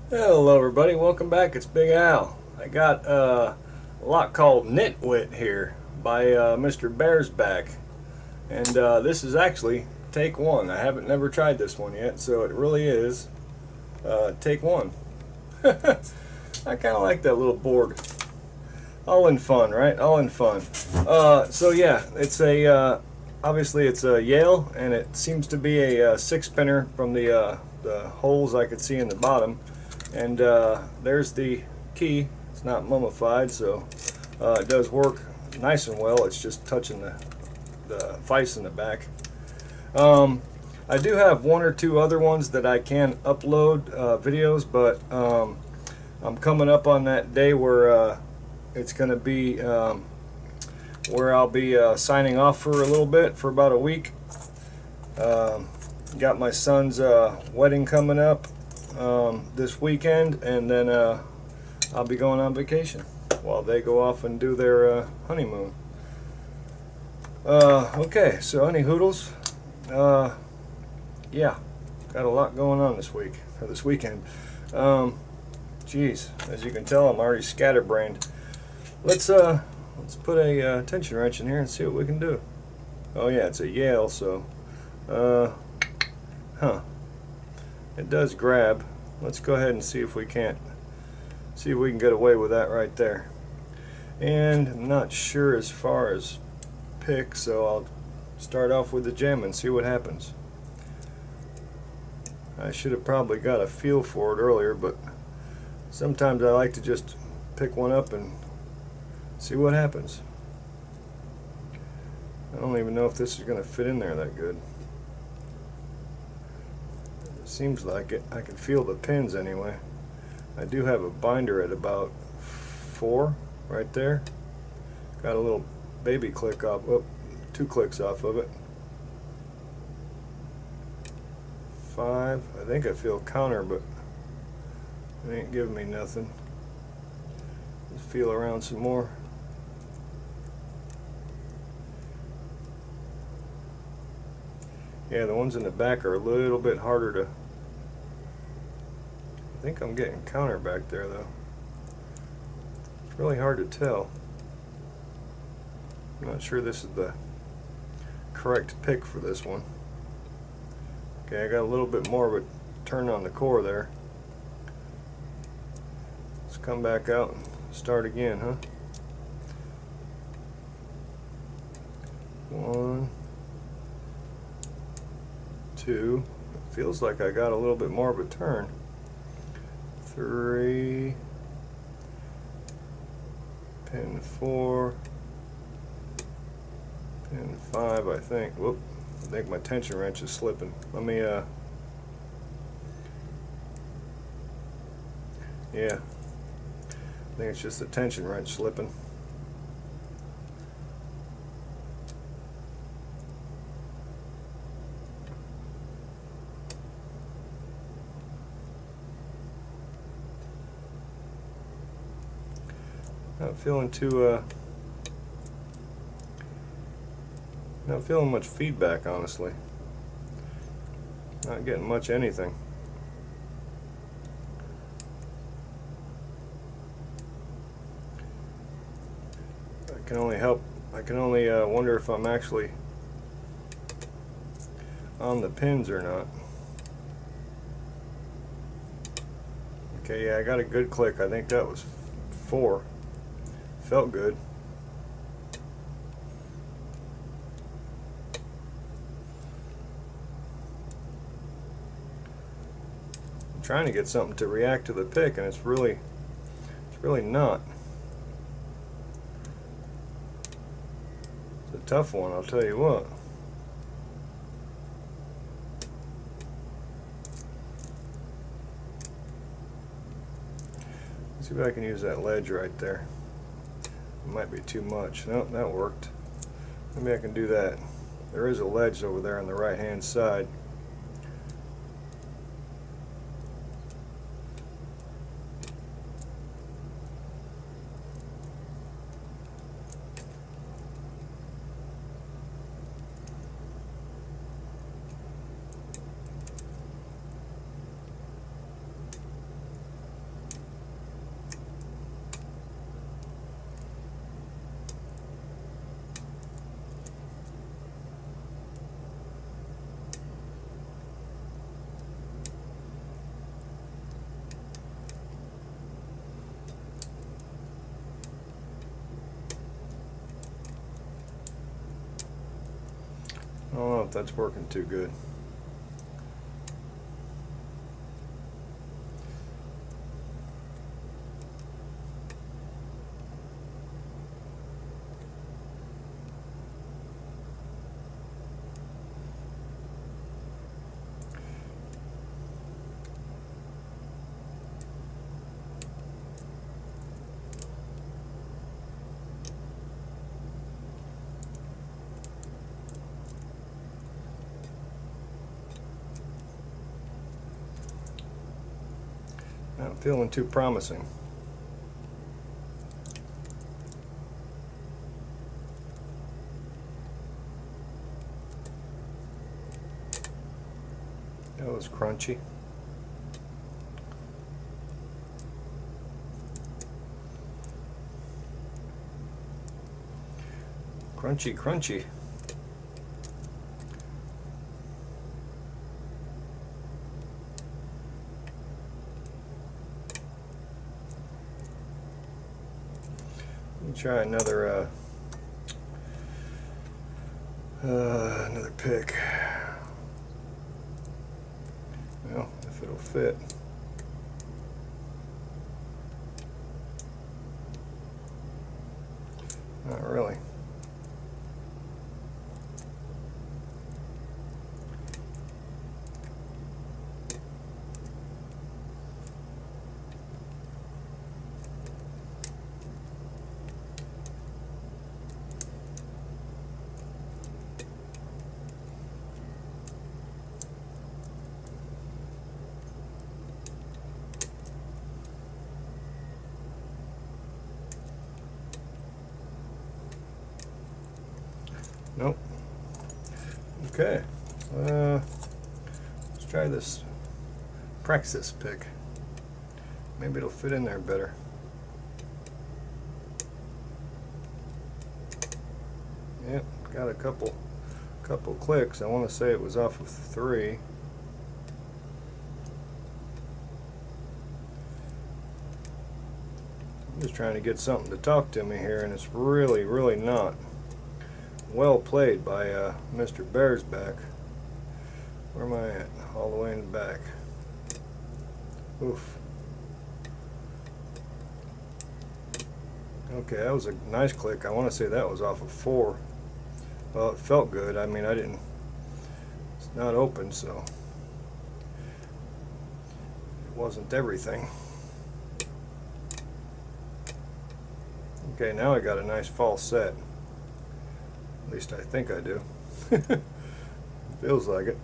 Hello everybody, welcome back. It's Big Al. I got a lot called NIT WIT here by Mr. Bearsback, and this is actually take one. I haven't never tried this one yet, so it really is take one. I kind of like that little board. All in fun, right? All in fun. So yeah, it's a obviously it's a Yale, and it seems to be a six spinner from the holes I could see in the bottom. And there's the key. It's not mummified, so it does work nice and well. It's just touching the vise in the back. I do have one or two other ones that I can upload videos, but I'm coming up on that day where it's going to be where I'll be signing off for a little bit, for about a week. Got my son's wedding coming up this weekend, and then I'll be going on vacation while they go off and do their honeymoon. Okay, so honey hoodles, yeah, got a lot going on this week, or this weekend. Geez, as you can tell, I'm already scatterbrained. Let's put a tension wrench in here and see what we can do. Oh yeah, it's a Yale, so it does grab. Let's go ahead and see if we can get away with that right there. And I'm not sure as far as pick, so I'll start off with the gem and see what happens. I should have probably got a feel for it earlier, but sometimes I like to just pick one up and see what happens. I don't even know if this is going to fit in there that good. It seems like it. I can feel the pins anyway. I do have a binder at about 4 right there. Got a little baby click off, oh, 2 clicks off of it. 5. I think I feel counter, but it ain't giving me nothing. Let's feel around some more. Yeah, the ones in the back are a little bit harder to... I think I'm getting counter back there though. It's really hard to tell. I'm not sure this is the correct pick for this one. Okay, I got a little bit more of a turn on the core there. Let's come back out and start again, huh? 1, 2. It feels like I got a little bit more of a turn. 3. Pin 4. Pin 5, I think. Whoop. I think my tension wrench is slipping. Let me, yeah. I think it's just the tension wrench slipping. Not feeling too, not feeling much feedback, honestly. Not getting much anything. I can only wonder if I'm actually on the pins or not. Okay, yeah, I got a good click. I think that was 4. Felt good. I'm trying to get something to react to the pick, and it's really not. It's a tough one, I'll tell you what. Let's see if I can use that ledge right there. It might be too much. Nope, that worked. Maybe I can do that. There is a ledge over there on the right hand side. if that's working too good. Not feeling too promising. That was crunchy. Crunchy, crunchy. Let me try another pick. Well, if it'll fit. Not really. Nope. Okay. Let's try this Praxis pick. Maybe it'll fit in there better. Yep, got a couple clicks. I want to say it was off of 3. I'm just trying to get something to talk to me here, and it's really not. Well played by Mr. Bearsback. Where am I at? All the way in the back. Oof. Okay, that was a nice click. I want to say that was off of 4. Well, it felt good. I mean, it's not open, so it wasn't everything. Okay, now I got a nice false set. At least I think I do. Feels like it.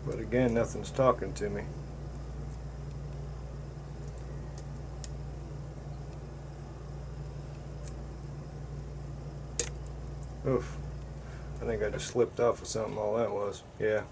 But again, nothing's talking to me. Oof. I think I just slipped off of something, all that was. Yeah.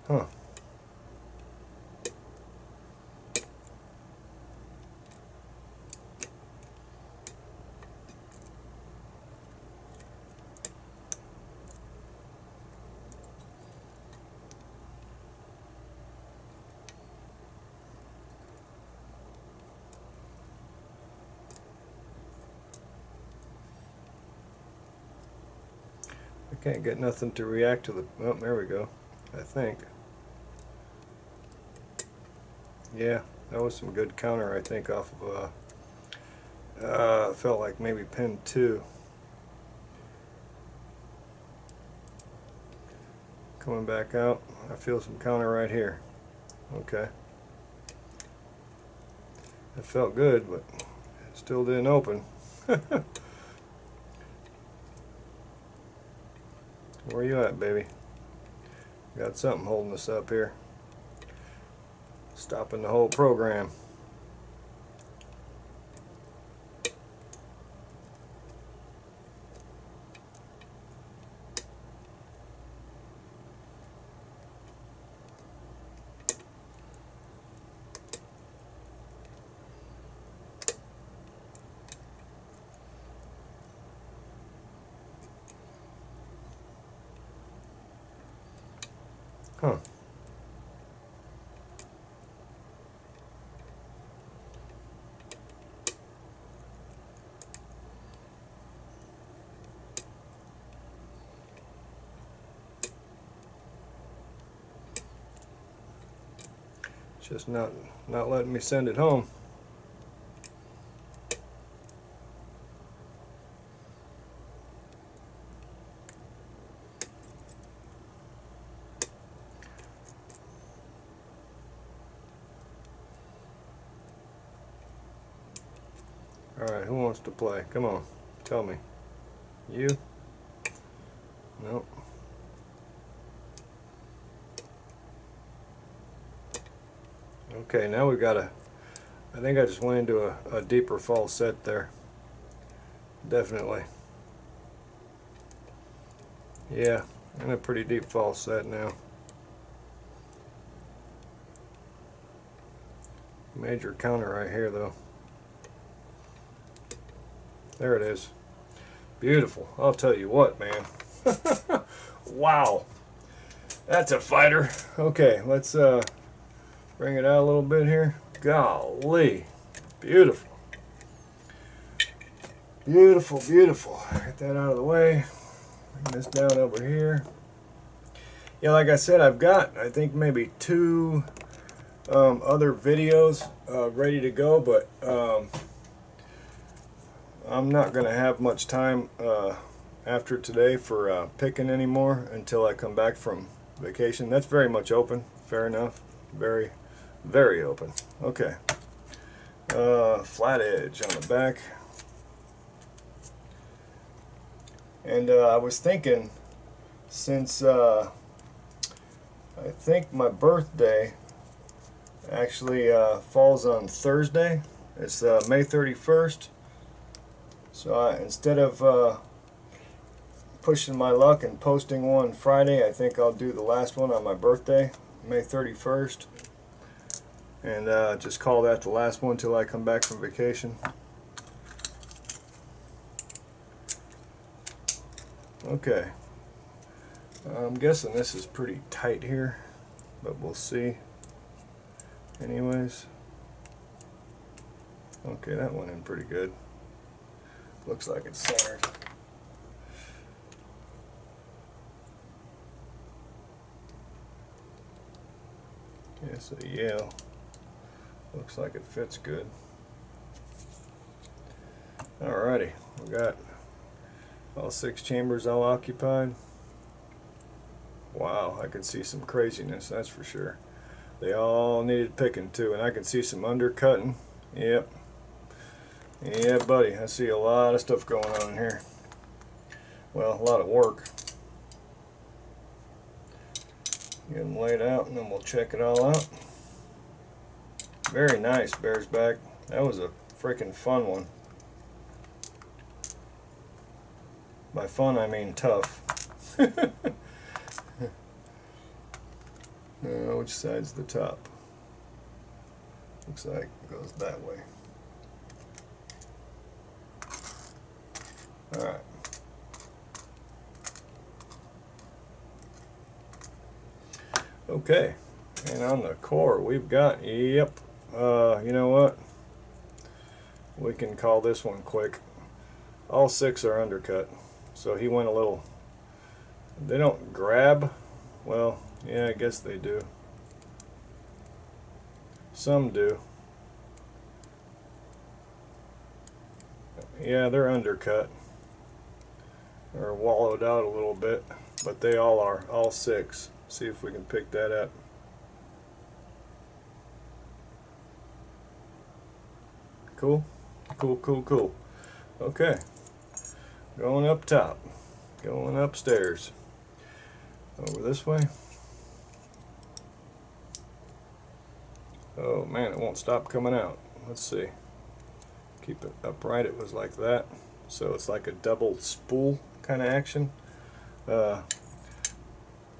Huh. I can't get nothing to react to the... Oh, there we go. I think. Yeah, that was some good counter, I think, off of felt like maybe pin 2. Coming back out, I feel some counter right here. Okay. It felt good, but it still didn't open. Where you at, baby? Got something holding us up here. Stopping the whole program. Huh. Just not letting me send it home. Alright, who wants to play? Come on, tell me. You? Nope. Okay, now we got a... I think I just went into a deeper falset there. Definitely. Yeah, in a pretty deep falset now. Major counter right here though. There it is. Beautiful. I'll tell you what, man. Wow. That's a fighter. Okay, let's bring it out a little bit here. Golly. Beautiful. Beautiful, beautiful. Get that out of the way. Bring this down over here. Yeah, like I said, I've got, I think, maybe 2 other videos ready to go, but I'm not going to have much time after today for picking anymore until I come back from vacation. That's very much open. Fair enough. Very, very open. Okay. Flat edge on the back. And I was thinking, since I think my birthday actually falls on Thursday, it's May 31st, so instead of pushing my luck and posting one Friday, I think I'll do the last one on my birthday, May 31st, and just call that the last one till I come back from vacation. Okay, I'm guessing this is pretty tight here, but we'll see. Anyways, okay, that went in pretty good. Looks like it's centered. Okay, so yeah, looks like it fits good. Alrighty, we got all 6 chambers all occupied. Wow, I can see some craziness, that's for sure. They all needed picking too, and I can see some undercutting. Yep. Yeah, buddy, I see a lot of stuff going on here. Well, a lot of work. Get them laid out and then we'll check it all out. Very nice, Bearsback. That was a freaking fun one. By fun, I mean tough. Which side's the top? Looks like it goes that way. Alright. Okay. And on the core we've got, yep, you know what? We can call this one quick. All 6 are undercut. So he went a little, they don't grab. Well, yeah, I guess they do. Some do. Yeah, they're undercut. Or wallowed out a little bit. But they all are, all 6. See if we can pick that up. Cool? Cool, cool, cool. Okay. Going up top. Going upstairs. Over this way. Oh man, it won't stop coming out. Let's see. Keep it upright. It was like that. So it's like a double spool kind of action.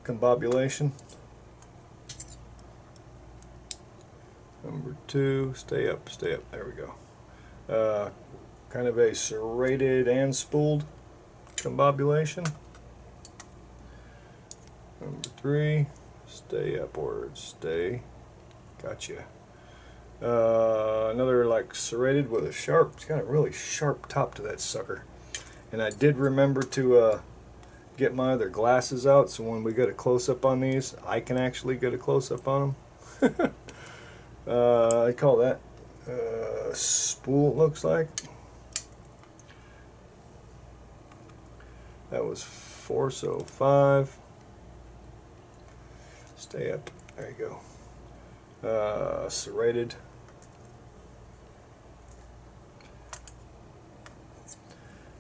Combobulation. Number 2. Stay up, stay up. There we go. Kind of a serrated and spooled combobulation. Number 3. Stay upwards, stay. Gotcha. Another like serrated with a sharp, it's got a really sharp top to that sucker. And I did remember to get my other glasses out, so when we get a close-up on these, I can actually get a close-up on them. I call that spool, it looks like. That was 4, so 5. Stay up. There you go. Serrated.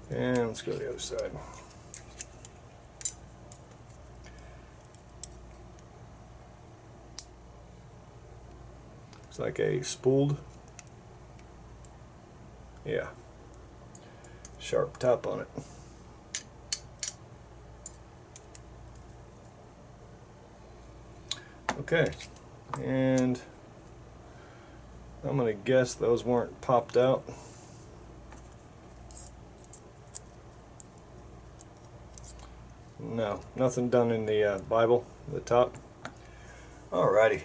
And let's go to the other side. It's like a spooled. Yeah. Sharp top on it. Okay, and I'm going to guess those weren't popped out. No, nothing done in the Bible, the top. Alrighty.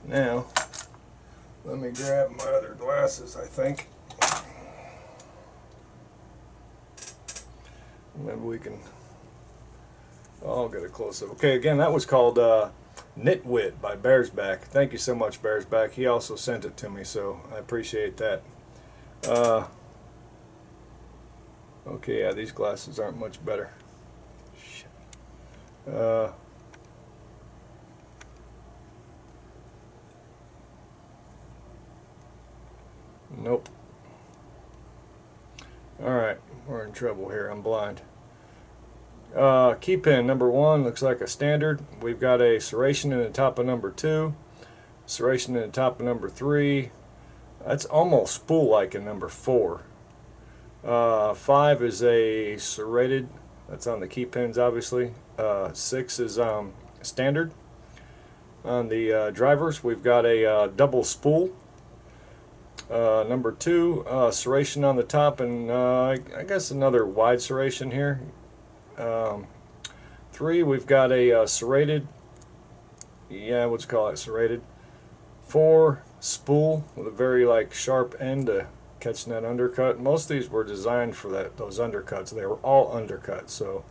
Now, let me grab my other glasses, I think. Maybe we can... I'll get a close-up. Okay, again, that was called NIT WIT by Bearsback. Thank you so much, Bearsback. He also sent it to me, so I appreciate that. Okay, yeah, these glasses aren't much better. Nope. Alright, we're in trouble here. I'm blind. Key pin number 1 looks like a standard. We've got a serration in the top of number 2, serration in the top of number 3. That's almost spool-like in number 4. 5 is a serrated. That's on the key pins, obviously. 6 is standard. On the drivers, we've got a double spool. Number 2, serration on the top, and I guess another wide serration here. 3, we've got a serrated, yeah, let's call it serrated. 4, spool with a very like sharp end to catching that undercut. Most of these were designed for those undercuts. They were all undercuts, so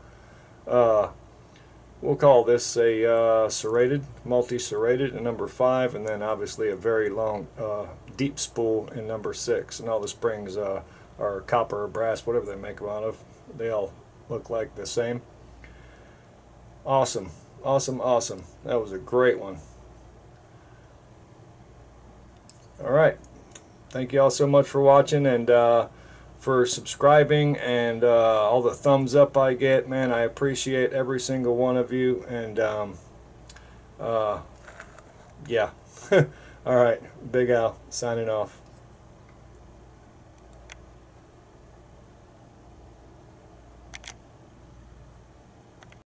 we'll call this a serrated, multi-serrated in number 5, and then obviously a very long deep spool in number 6. And all the springs are copper or brass, whatever they make them out of. They all look like the same. Awesome, awesome, awesome. That was a great one. Alright, thank you all so much for watching and for subscribing and all the thumbs up I get. Man, I appreciate every single one of you. And yeah. Alright, Big Al signing off.